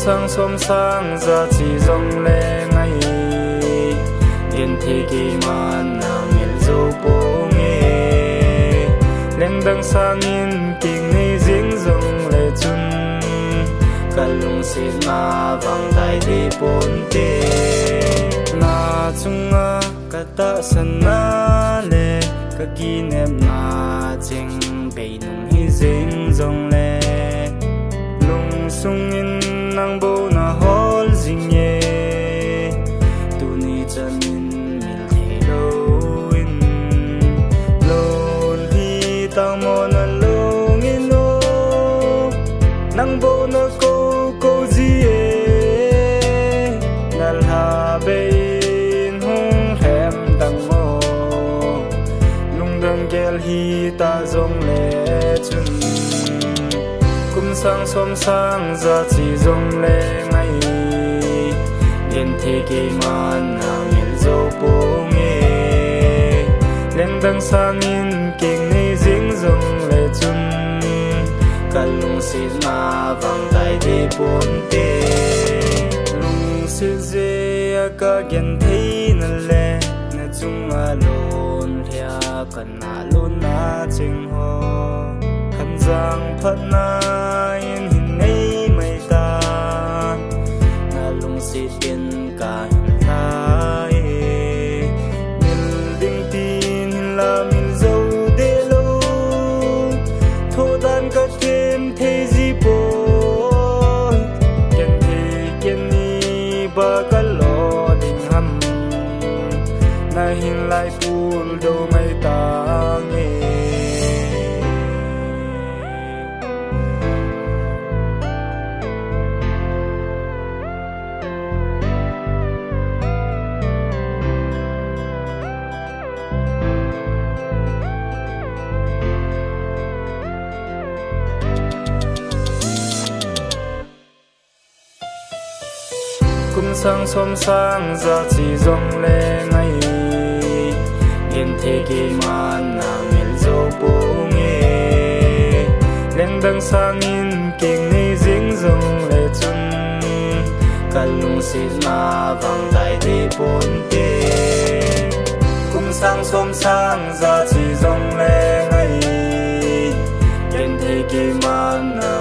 sang xóm sang ra chỉ dòng lệ ngay yên thì kỳ man na mil dâu bố nghe lên đằng sang in kinh ni dính dòng lệ chun cả lung xin na vang tay đi bốn tê na chung a cả ta san na lệ cả kỷ niệm na chinh bay nung hi dính dòng lệ lung sung in nang bo na hol jing ye tu ni chan in mil thi lo in lon hi tang mo na long in no nang bo na ko ji ye nal ha be in hung hem tang mo lung dang gel hi ta zong le chun kum sang xóm sang ra chỉ dòng lệ ngay yên thì kỳ man na mil dâu bố nghe lên đằng sang in kinh ni dính dòng lệ chun cả lung xin na vang tay đi bốn tê lung sư dê cả gen thấy na lệ na chung a lôn hia cần na lôn na chinh ho hân giang phát na yên hình ấy mây ta na lung si tiên cả hình thái mình đinh tin là mình dâu đê lâu thô tan cả thêm thế gì bố kiên thì kiên ni ba cả lo đình hầm na hình lại phul đâu mây ta nghe kum sang xóm sang ra chỉ dòng lệ ngay yên thế kỳ man na mil dâu bố nghe lên đằng sang in kinh ni dính dòng lệ chun cả lung xin na vang tay đi bốn tê kum sang xóm sang ra chỉ dòng lệ ngay yên thế kỳ man na